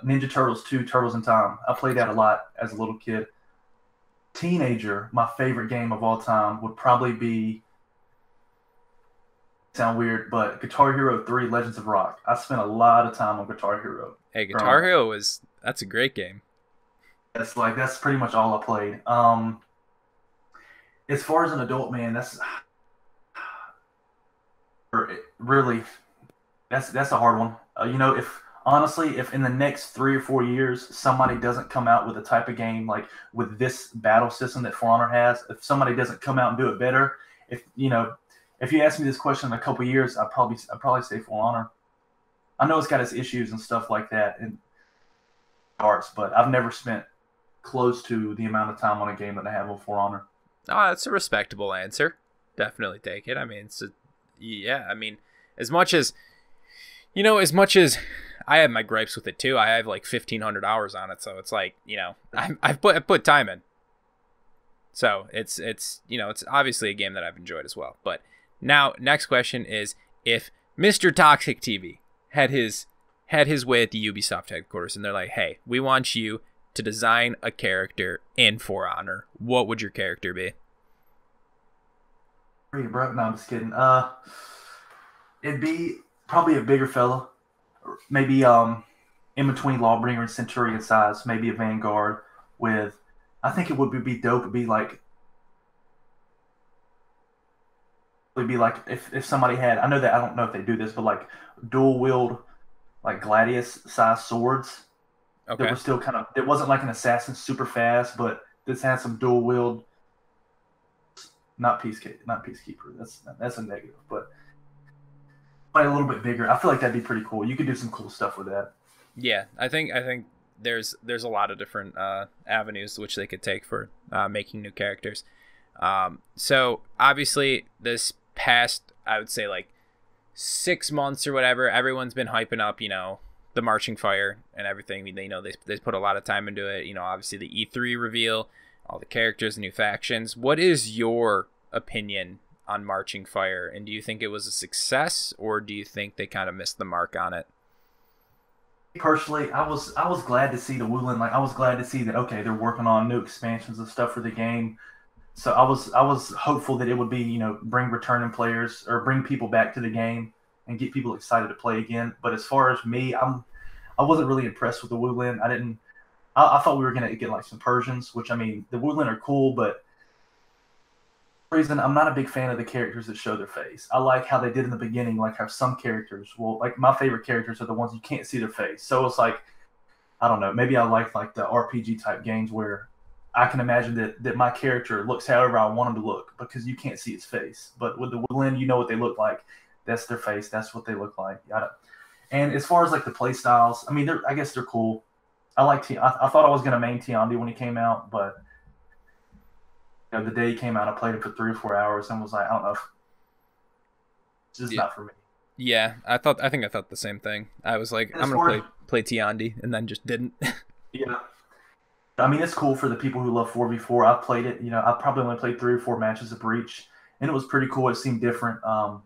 Ninja Turtles 2, Turtles in Time. I played that a lot as a little kid. Teenager, my favorite game of all time would probably be, sound weird, but Guitar Hero 3 Legends of Rock. I spent a lot of time on Guitar Hero. Hey, Guitar Hero that's a great game. That's pretty much all I played. As far as an adult, man, that's really that's a hard one. If in the next 3 or 4 years somebody doesn't come out with a type of game like with this battle system that For Honor has, if somebody doesn't come out and do it better, if you ask me this question in a couple of years, I'd probably say For Honor. I know it's got its issues and stuff like that in arts, but I've never spent close to the amount of time on a game that I have on For Honor. Oh, that's a respectable answer. Definitely take it. I mean, as much as I have my gripes with it too. I have like 1,500 hours on it, so it's like, I've put time in. So it's obviously a game that I've enjoyed as well. But now, next question is, if Mr. Toxic TV had his way at the Ubisoft headquarters, and they're like, hey, we want you to design a character in For Honor, what would your character be? Bro, no, I'm just kidding. It'd be probably a bigger fella, maybe in between Lawbringer and Centurion size, maybe a Vanguard with. I think it would be dope. It'd be like if somebody had. I know that I don't know if they do this, but like dual wield, like gladius size swords. Okay. That were still kind of. It wasn't like an assassin super fast, but this has some dual wield. Not peacekeeper. That's a negative, but a little bit bigger. I feel like that'd be pretty cool. You could do some cool stuff with that. Yeah, I think there's a lot of different avenues which they could take for making new characters. So obviously this past, I would say like 6 months or whatever, everyone's been hyping up, the Marching Fire and everything. I mean, they put a lot of time into it. Obviously the E3 reveal, all the characters, the new factions. What is your opinion on Marching Fire, and do you think it was a success, or do you think they kind of missed the mark on it? Personally, I was glad to see the Wooland. Like, I was glad to see that, okay, they're working on new expansions and stuff for the game. So I was hopeful that it would be, bring returning players or bring people back to the game and get people excited to play again. But as far as me, I wasn't really impressed with the Wooland. I thought we were gonna get like some Persians, which, I mean, the Wooland are cool, but for some reason I'm not a big fan of the characters that show their face. I like how they did in the beginning, like how some characters, well, like my favorite characters are the ones you can't see their face. So it's like, I don't know, maybe I like the RPG type games where I can imagine that my character looks however I want him to look because you can't see his face. But with the Woodland, you know what they look like. That's their face. That's what they look like. And as far as like the play styles, I mean, I guess they're cool. I thought I was going to main Tiandi when he came out, but the day he came out, I played it for 3 or 4 hours and was like, I don't know. It's just not for me. Yeah, I thought the same thing. I was like, I'm going to play Tiandi, and then just didn't. Yeah. I mean, it's cool for the people who love 4v4. I've played it. I probably only played 3 or 4 matches of Breach, and it was pretty cool. It seemed different. I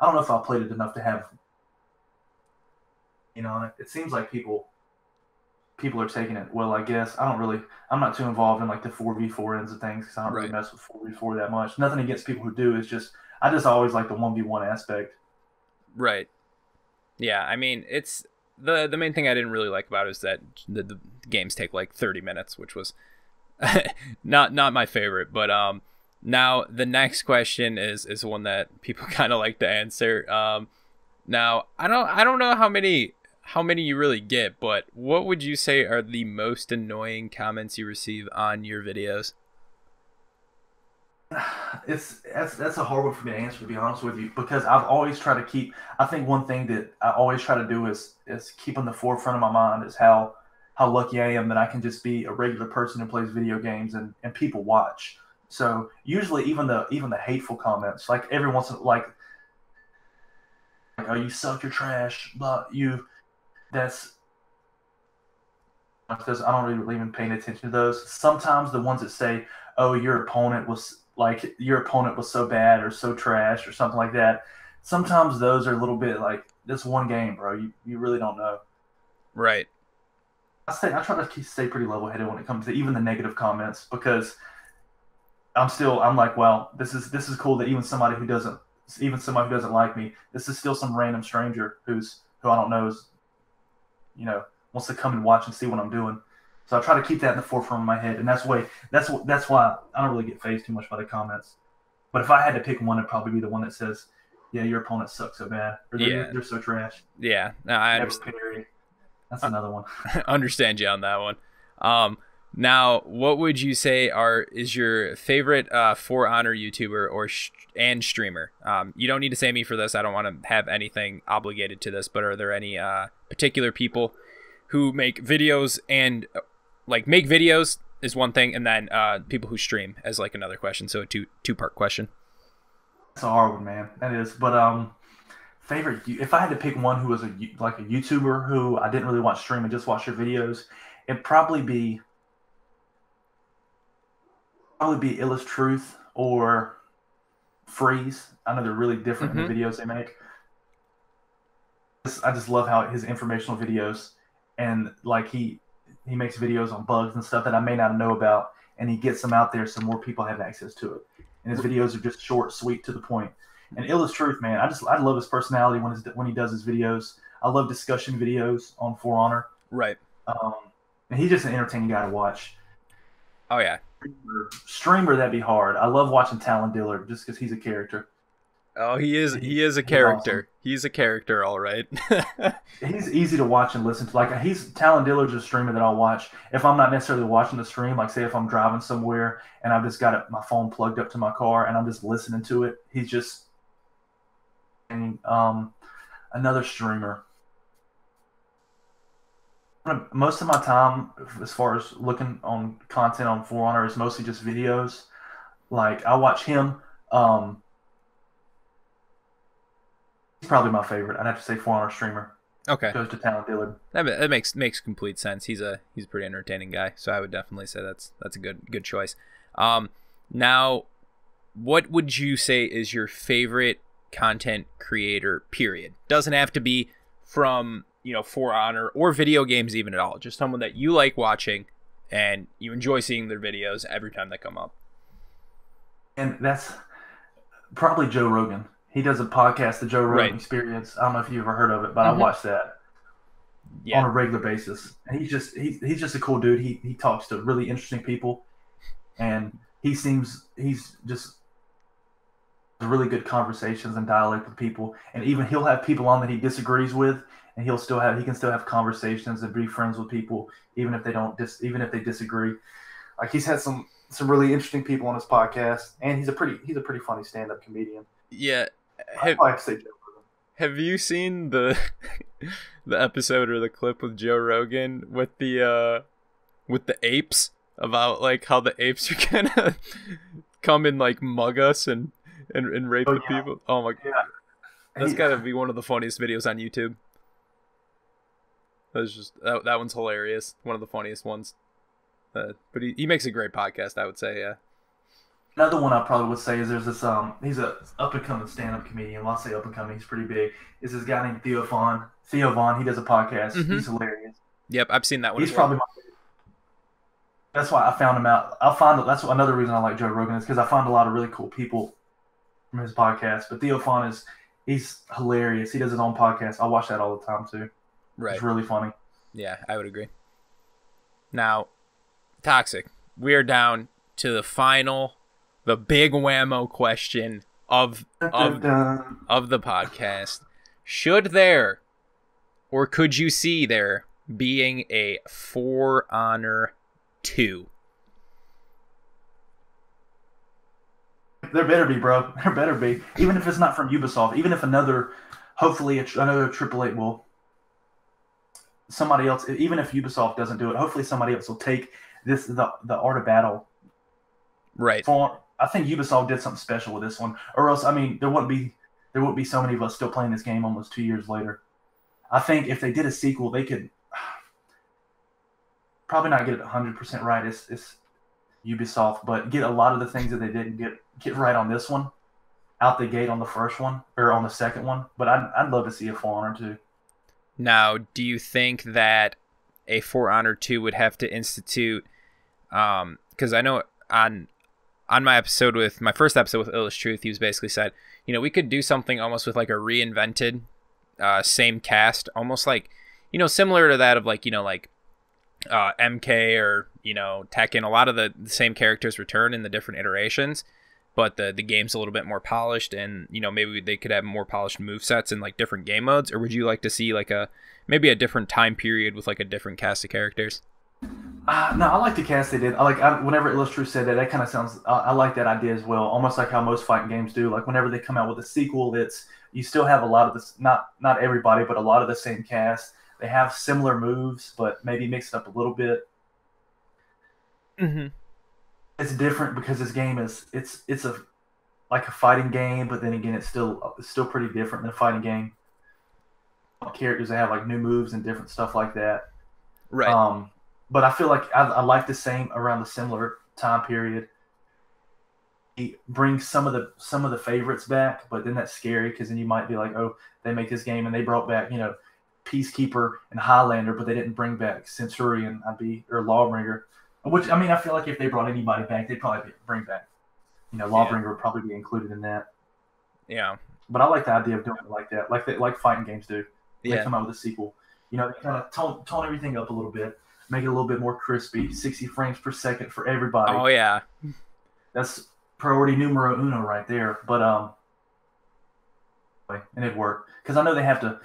don't know if I played it enough to have, it seems like people are taking it well, I guess. I'm not too involved in like the 4v4 ends of things because I don't really mess with 4v4 that much. Nothing against people who do. It's just, I just always like the 1v1 aspect. Right. Yeah, I mean, it's the main thing I didn't really like about it is that the games take like 30 minutes, which was not my favorite. But now the next question is one that people kind of like to answer. Now I don't know how many you really get, but what would you say are the most annoying comments you receive on your videos? That's a hard one for me to answer, to be honest with you, because I've always tried to keep. I think one thing that I always try to do is keep on the forefront of my mind is how lucky I am that I can just be a regular person who plays video games and people watch. So usually even the hateful comments, like every once in like oh, you suck, you're trash, but that's because I don't really even paying attention to those. Sometimes the ones that say, oh, your opponent was so bad or so trash or something like that. Sometimes those are a little bit like, this one game, bro. You really don't know. Right. I try to stay pretty level-headed when it comes to even the negative comments because I'm like, well, this is cool that even somebody who doesn't like me, this is still some random stranger who I don't know is, wants to come and watch and see what I'm doing. So I try to keep that in the forefront of my head, and that's why I don't really get fazed too much by the comments. But if I had to pick one, it'd probably be the one that says, "Yeah, your opponent sucks so bad," or "They're so trash." Yeah, no, I understand. That's another one. Understand you on that one. Now, what would you say is your favorite For Honor YouTuber and streamer? You don't need to say me for this. I don't want to have anything obligated to this. But are there any particular people who make videos and make videos is one thing, and then people who stream as like another question? So a two-part question. That's a hard one, man. That is. But favorite, if I had to pick one who was a YouTuber who I didn't really watch stream and just watch their videos, it'd probably be Illust Truth or Freeze. I know they're really different in the videos they make. I just love how his informational videos, and like he makes videos on bugs and stuff that I may not know about, and he gets them out there so more people have access to it. And his videos are just short, sweet, to the point. And Illust Truth, man, I love his personality when he does his videos. I love discussion videos on For Honor. Right. And he's just an entertaining guy to watch. Oh yeah. Streamer, that'd be hard. I love watching Talon Dillard just because he's a character. Oh, he is. He is a He's awesome. character. He's a character, all right. He's easy to watch and listen to. Like he's Talon Dillard's a streamer that I'll watch if I'm not necessarily watching the stream. Like say if I'm driving somewhere and I've just got my phone plugged up to my car and I'm just listening to it. He's just and another streamer. Most of my time, as far as looking on content on For Honor, is mostly just videos. Like I watch him. He's probably my favorite. I'd have to say For Honor streamer. Okay, Goes to Talon Dillard. that makes complete sense. He's a pretty entertaining guy, so I would definitely say that's a good choice. Now, what would you say is your favorite content creator? Period. Doesn't have to be from For Honor or video games even at all. Just someone that you like watching and you enjoy seeing their videos every time they come up. And that's probably Joe Rogan. He does a podcast, the Joe Rogan Experience. I don't know if you've ever heard of it, but I watch that on a regular basis. And he's just a cool dude. He talks to really interesting people, and he's just really good conversations and dialogue with people. And even he'll have people on that he disagrees with, and he can still have conversations and be friends with people even if they disagree. Like he's had some really interesting people on his podcast, and he's a pretty funny stand-up comedian. Yeah. Have you seen the episode or the clip with Joe Rogan with the apes about like how the apes are gonna come and like mug us and rape the people? Oh my god. That's gotta be one of the funniest videos on YouTube. That's just that one's hilarious. One of the funniest ones. But he makes a great podcast, I would say, yeah. Another one I probably would say is there's this he's a up and coming stand up comedian. Well, I'll say up and coming, he's pretty big. Is this guy named Theo Vaughn. Theo Vaughn, he does a podcast. Mm-hmm. He's hilarious. Yep, I've seen that one. He's probably my favorite. That's why I found him out. That's another reason I like Joe Rogan is because I find a lot of really cool people from his podcast. But Theo Vaughn he's hilarious. He does his own podcast. I watch that all the time too. Right. It's really funny. Yeah, I would agree. Now, Toxic, we are down to the big whammo question of the podcast. Should there, or could you see there being a For Honor 2? There better be, bro. There better be. Even if it's not from Ubisoft. Even if hopefully another AAA will. Somebody else, even if Ubisoft doesn't do it, hopefully somebody else will take the art of battle. Right. I think Ubisoft did something special with this one, or else there wouldn't be so many of us still playing this game almost 2 years later. I think if they did a sequel, they could probably not get it 100% right. It's Ubisoft, but get a lot of the things that they didn't get right on this one out the gate on the first one or on the second one. But I'd love to see a For Honor 2. Now, do you think that a For Honor 2 would have to institute? Because I know on my first episode with Illest Truth, he was basically said, we could do something almost with like a reinvented same cast, almost like, similar to that of like, MK or, Tekken. A lot of the same characters return in the different iterations, but the game's a little bit more polished, and, maybe they could have more polished movesets and like different game modes. Or would you like to see like maybe a different time period with like a different cast of characters? No, I like the cast they did. Whenever Illustru said that kind of sounds. I like that idea as well. Almost like how most fighting games do. Like whenever they come out with a sequel, you still have a lot of this. Not everybody, but a lot of the same cast. They have similar moves, but maybe mix it up a little bit. Mm-hmm. It's different because this game is like a fighting game, but then again, it's still pretty different than a fighting game. Characters that have like new moves and different stuff like that. Right. But I feel like I like the same around the similar time period. He brings some of the favorites back, but then that's scary because then you might be like, oh, they make this game and they brought back Peacekeeper and Highlander, but they didn't bring back Centurion, or Lawbringer. Which I feel like if they brought anybody back, they'd probably bring back. Lawbringer would probably be included in that. Yeah. But I like the idea of doing it like that, like fighting games do. They come out with a sequel. They kind of tone everything up a little bit. Make it a little bit more crispy, 60 frames per second for everybody. Oh, yeah. That's priority numero uno right there. But and it worked because I know they have to,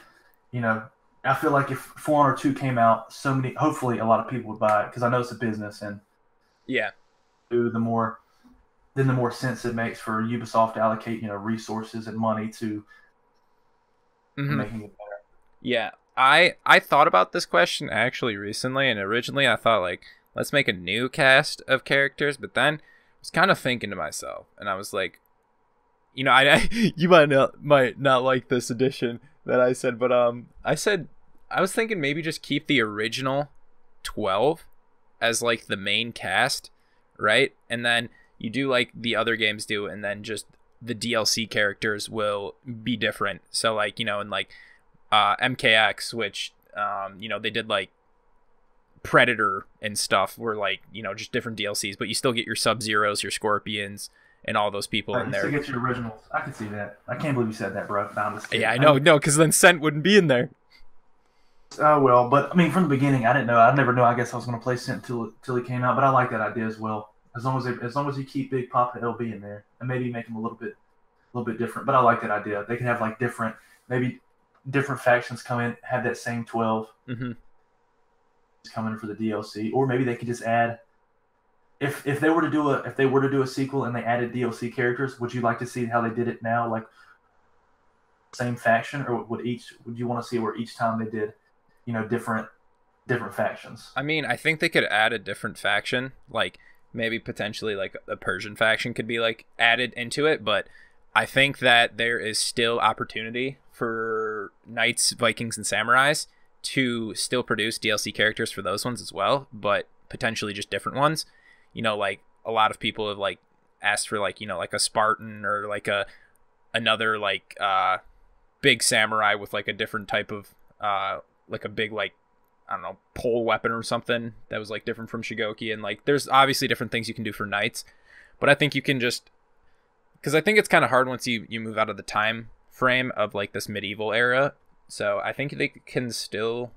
you know. I feel like if For Honor 2 came out, hopefully a lot of people would buy it because I know it's a business, and Yeah. the more sense it makes for Ubisoft to allocate, resources and money to making it better. Yeah. I thought about this question actually recently, and originally I thought like, let's make a new cast of characters, but then I was kind of thinking to myself, and I was like, you might not like this addition that I said, but I was thinking maybe just keep the original 12 as like the main cast, right? And then you do like the other games do, and then just the DLC characters will be different. So like, in like MKX, which they did like Predator and stuff were like, just different DLCs, but you still get your Sub-Zeros, your Scorpions, and all those people in there. You still get your originals. I can see that. I can't believe you said that, bro. No, yeah, I know. No, because then Cent wouldn't be in there. Oh, well, but I mean, from the beginning, I didn't know. I never knew. I guess I was going to play Cent till he came out, but I like that idea as well. As long as you keep Big Papa LB in there, and maybe make him a little bit different. But I like that idea. They can have like different factions come in, have that same 12 come in for the DLC, or maybe they could just add. If they were to do a sequel and they added DLC characters, would you like to see how they did it now, like same faction, or would you want to see where each time they did, different factions? I mean, I think they could add a different faction, like maybe potentially like a Persian faction could be like added into it, but I think that there is still opportunity for Knights, Vikings, and Samurais to still produce DLC characters for those ones as well, but potentially just different ones. Like a lot of people have like asked for like, like a Spartan or like another like big samurai with like a different type of like a big like, I don't know, pole weapon or something that was like different from Shigoki. And like there's obviously different things you can do for Knights, but I think you can just, because I think it's kind of hard once you move out of the time frame of like this medieval era. So I think they can still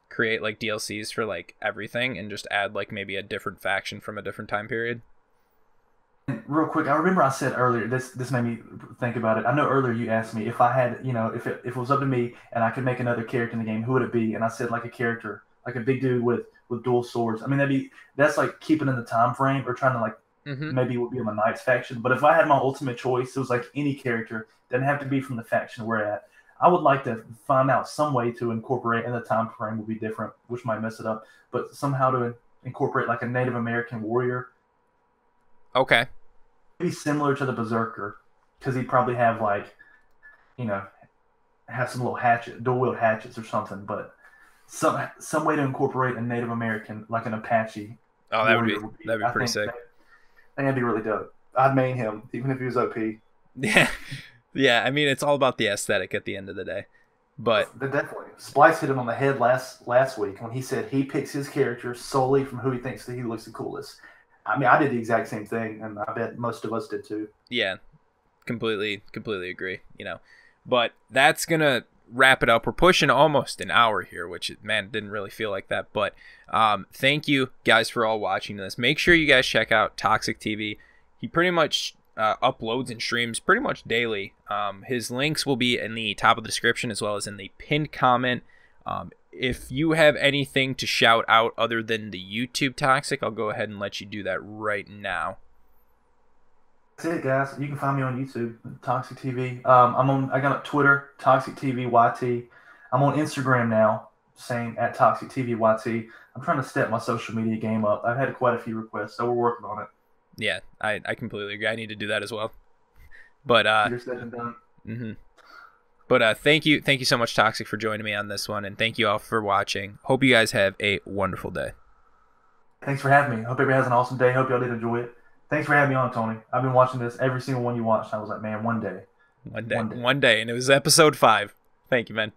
create like DLCs for like everything and just add like maybe a different faction from a different time period. Real quick, I remember I said earlier, this made me think about it. I know earlier you asked me if I had, if it was up to me and I could make another character in the game, who would it be? And I said like a character, like a big dude with dual swords. I mean, that's like keeping in the time frame or trying to like maybe it would be in my Knights faction. But if I had my ultimate choice, it was like any character. Doesn't have to be from the faction we're at. I would like to find out some way to incorporate, and the time frame will be different, which might mess it up, but somehow to incorporate like a Native American warrior. Okay. Maybe similar to the Berserker, because he'd probably have like, have some little dual-wield hatchets or something, but some way to incorporate a Native American, like an Apache. Oh, that'd be pretty sick. I think that'd be really dope. I'd main him, even if he was OP. Yeah. Yeah, I mean, it's all about the aesthetic at the end of the day. But definitely. Splice hit him on the head last week when he said he picks his character solely from who he thinks that he looks the coolest. I mean, I did the exact same thing, and I bet most of us did too. Yeah, completely agree, But that's going to wrap it up. We're pushing almost an hour here, which, man, didn't really feel like that. But thank you guys for all watching this. Make sure you guys check out Toxic TV. He pretty much uploads and streams pretty much daily. His links will be in the top of the description as well as in the pinned comment. If you have anything to shout out other than the YouTube Toxic, I'll go ahead and let you do that right now. That's it, guys. You can find me on YouTube, Toxic TV. I got Twitter, Toxic TV YT. I'm on Instagram now, same at Toxic TV YT. I'm trying to step my social media game up. I've had quite a few requests, so we're working on it. Yeah, I completely agree. I need to do that as well. But you're said and done. But thank you so much, Toxic, for joining me on this one, and thank you all for watching. Hope you guys have a wonderful day. Thanks for having me. Hope everybody has an awesome day. Hope y'all did enjoy it. Thanks for having me on, Tony. I've been watching this, every single one you watched. I was like, man, one day. One day, and it was episode 5. Thank you, man.